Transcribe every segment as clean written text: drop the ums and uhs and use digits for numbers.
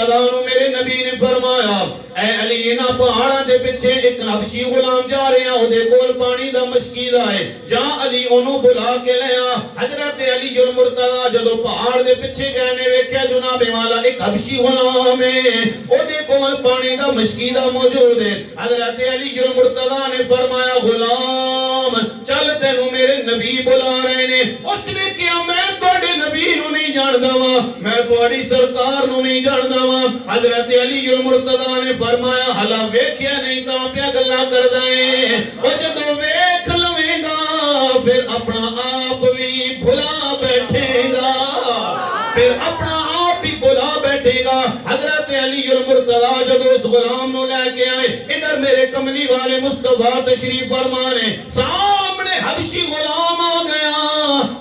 मुर्तज़ा नू मेरे नबी ने फरमाया ऐ अली इन्हां पहाड़ां दे पिछे एक हबशी गुलाम जा रहा ओदे कोल पानी दा मशकीदा है जा अली ओनू बुला के ले आ। हजरत अली उल मुर्तज़ा जदों पहाड़ दे पिछे गए ने वेख्या जनाब वाला एक हबशी गुलाम है ओदे कोल पानी दा मशकीदा मौजूद है। हजरत अली उल मुर्तज़ा ने फरमाया गुलाम चल तेनू मेरे नबी बुला रहे ने। उसने कहा मैं तुहाडे नबी नू नहीं जानदा वा मैं तुहाडी सरकार नू नहीं जानदा वा। हजरत अली उल मुर्तज़ा ने फरमाया हला वेख्या नहीं तां पिया गल्लां करदा है ओ जदों वेख लवेगा फिर अपना आप भी भुला बैठेगा फिर अपना आप भी भुला बैठेगा। हजरत अली उल मुर्तज़ा जदों उस गुलाम नू लेके आए इधर मेरे कमली वाले मुस्तफा तशरीफ फरमा ने सामने हबशी गुलाम आ गया।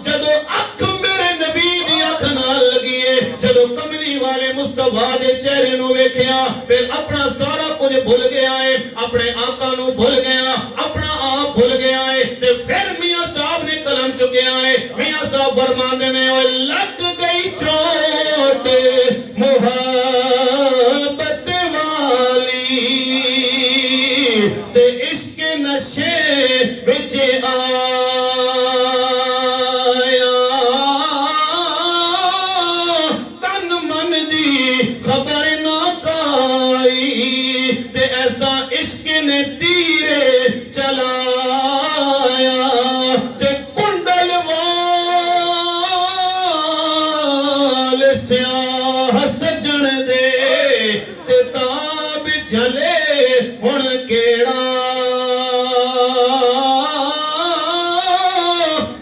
जदों अख मेरे नबी दी अख नाल लगी है जदों कमली वाले मुस्तफा दे चेहरे नू वेख्या फिर अपना सारा कुछ भूल गया है अपने आका नू भूल गया अपना आप भूल गया है। ते फिर मियां साहब ने कलम चुकिया है मियां साहब फरमाते ने ओ लग गई चोट मोहब्बत वाली ते इश्क नशे विच आया तन मन दी खबर ना काई ते ऐसा इश्क ने तीरे चलाया ते कुंडल वाल स्याह सजन दे ते ताब झले हुण केड़ा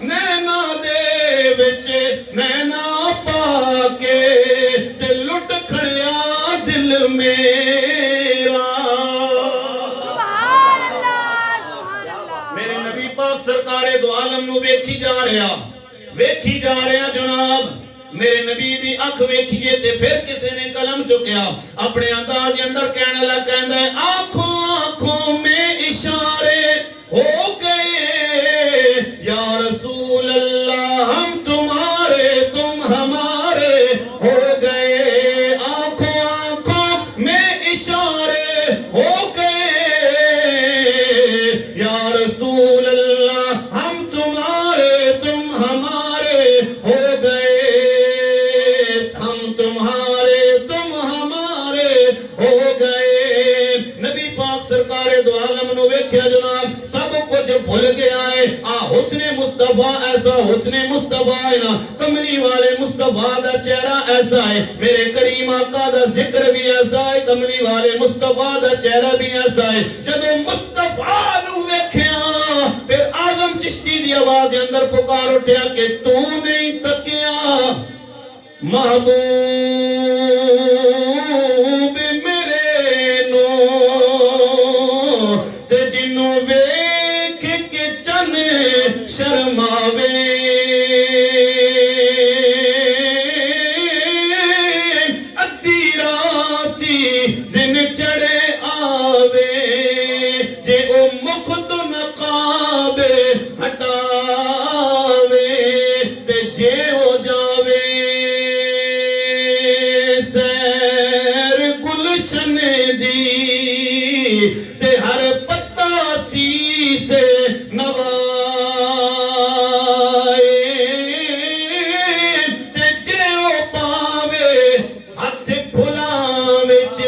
नैना दे विच नैना पाके ते लुट खड़िया दिल मेरा। मेरे नबी पाक सरकारे दो आलम नू वेखी जा रहा जनाब मेरे नबी दी अख वेखिए ते फिर किसी ने कलम चुकया अपने अंदाज के अंदर कहने लगा कहंदा है आंखों आंखों में इशारे हो गए या रसूल अल्लाह हम तुम्हारे तुम हमारे हो गए। आंखों आंखों में इशारे हो गए या रसूल अल्लाह हम तुम्हारे तुम हमारे हो गए हम तुम्हारे तुम हमारे हो गए। नबी पाक सरकारे दो आलम नू वेख्या जनाब सब कुछ भूल गया है आ हुस्ने मुस्तफा ऐसा हुस्ने मुस्तफा है ना कमली वाले मुस्तफा दा चेहरा ऐसा है मेरे करीम आका दा जिक्र भी ऐसा है कमली वाले मुस्तफा दा चेहरा भी ऐसा है। जदों मुस्तफा नू वेख्या फिर आजम चिश्ती दी आवाज दे अंदर पुकार उठया कि तू नहीं तकिया महबूब मेरे नो ते जिन्नू वेख के चन शर्मावे अद्धी राती दिन चढ़े आवे जे ओ मुख तो नकाब हटावे ते जे ओ जावे सैर गुलशन दी ते हर पत्ता शीस नवाए ते जे ओ पावे हथ फुलां विच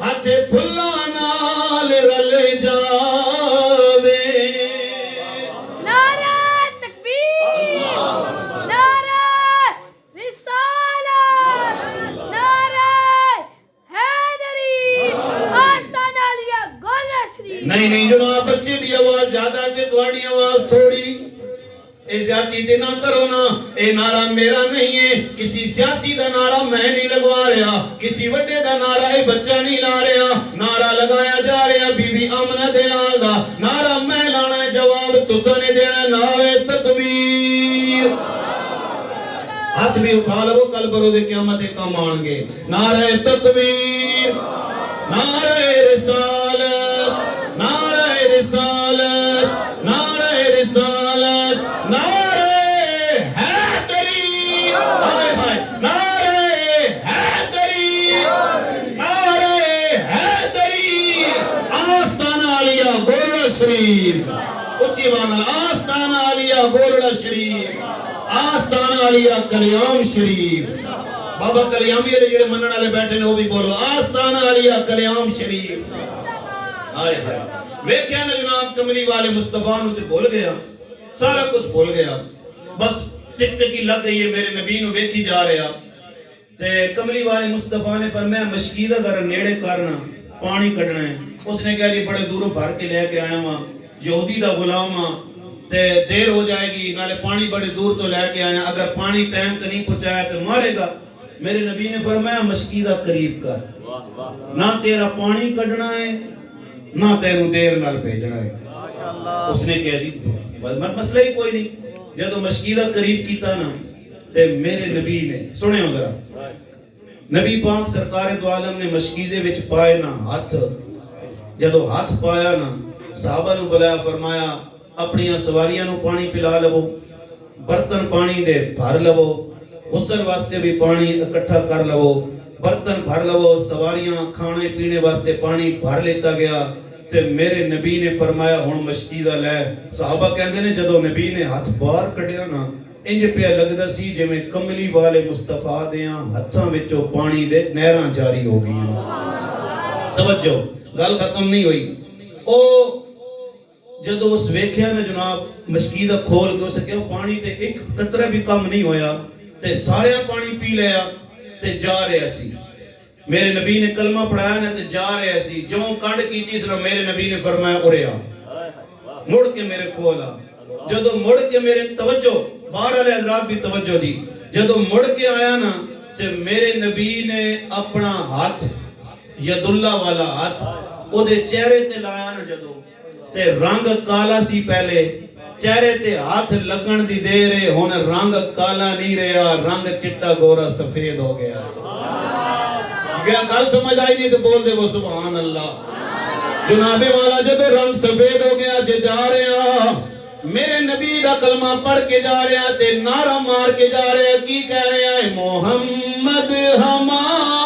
हथ फुलां नाल रल जावे। नारा तकबीर नारा रिसालत नारा हैदरी आस्ताना लिया गोला शरीफ। नहीं जनाब बच्चे की आवाज ज्यादा ते तुम्हारी आवाज थोड़ी ए ज्यादती ते ना करो ना ए नारा मेरा नहीं है किसी सियासी का नारा मैं नहीं लगवा रहा किसी वड्डे का नारा ए बच्चा नहीं ला रहा नारा लगाया जा रहा बीबी आमना दे नाल दा नारा मैं लाना है जवाब तुसा ने देना नारे तकबीर। हाथ भी उठा लो कल बरोज़ क़यामत कम आएंगे। नारे तकबीर नारे रिसालत नारे रिसालत नारे रिसालत नारे हैदरी हाय हाय नारे हैदरी سچی بات آستانہ علیہ گولڑا شریف آستانہ علیہ کلیام شریف بابا کلیامی علیہ جڑے منن والے بیٹھے نے وہ بھی بولو آستانہ علیہ کلیام شریف آئے ہائے ویکھیا نا جناب کملی والے مصطفیٰ نو تے بھول گیا سارا کچھ بھول گیا بس ٹک ٹکی لگ گئی ہے میرے نبی نو ویکھی جا رہا تے کملی والے مصطفیٰ نے فرمایا مشکیدہ ذرا نیڑے کرنا پانی کڈنا ہے اس نے کہا جی بڑے دوروں بھر کے لے کے آیا ہاں یہودی دا غلام ہاں تے دیر ہو جائے گی نالے پانی بڑے دور تو لے کے آیا اگر پانی ٹائم تے نہیں پہنچایا تو مارے گا میرے نبی نے فرمایا مشکیدہ قریب کر نہ تیرا پانی کڈنا ہے نہ تینوں دیر نال بھیجنا ہے اس نے کہا جی مسئلہ ہی کوئی نہیں جدو مشکیدہ قریب کیتا نا تے میرے نبی نے سنے ہو ذرا نبی پاک سرکار دو عالم نے مشکیزے وچ پائے نا ہاتھ جدو ہاتھ پایا نا صحابہ نو بلایا فرمایا اپنی سواریاں نو پانی پلا لو برتن پانی دے بھر لو غسل واسطے بھی پانی اکٹھا کر لو برتن بھر لو سواریاں کھانے پینے واسطے پانی بھر لیتا گیا تے میرے نبی نے فرمایا ہن مشکیدہ لے صحابہ کہندے نے جدو نبی نے ہاتھ باہر کڈیا نا انج پہ لگدا سی جویں کملی والے مصطفیٰ دیاں ہتھاں وچوں پانی دے نہراں جاری ہو گئیاں توجہ گل ختم نہیں ہوئی او جدو اس ویکھیا نا جناب مشکیدہ کھول کے اسے کہو پانی تے ایک قطرہ بھی کم نہیں ہویا تے سارے پانی پی لیا تے جا رہے سی میرے نبی نے کلمہ پڑھایا نا تے جا رہے سی جو کنڈ کی تیسرا میرے نبی نے فرمایا اڑے آ مڑ کے میرے کول آ جدو مڑ کے میرے توجہ باہر والے حضرات بھی توجہ دی جدو مڑ کے آیا نا تے میرے نبی نے اپنا ہاتھ ید اللہ والا ہاتھ او دے چہرے تے لایا نا جدو تے رنگ کالا سی پہلے چہرے تے ہاتھ لگن دی دیر ہے ہن رنگ کالا نہیں رہا رنگ چٹا گورا سفید ہو گیا کیا گل سمجھ آئی نہیں تو بول دے وہ سبحان اللہ جناب والا جدو رنگ سفید ہو گیا جے جا رہے ہیں میرے نبی دا کلمہ پڑھ کے جا رہے ہیں تے نعرہ مار کے جا رہے ہیں کی کہہ رہے ہیں محمد ہمارا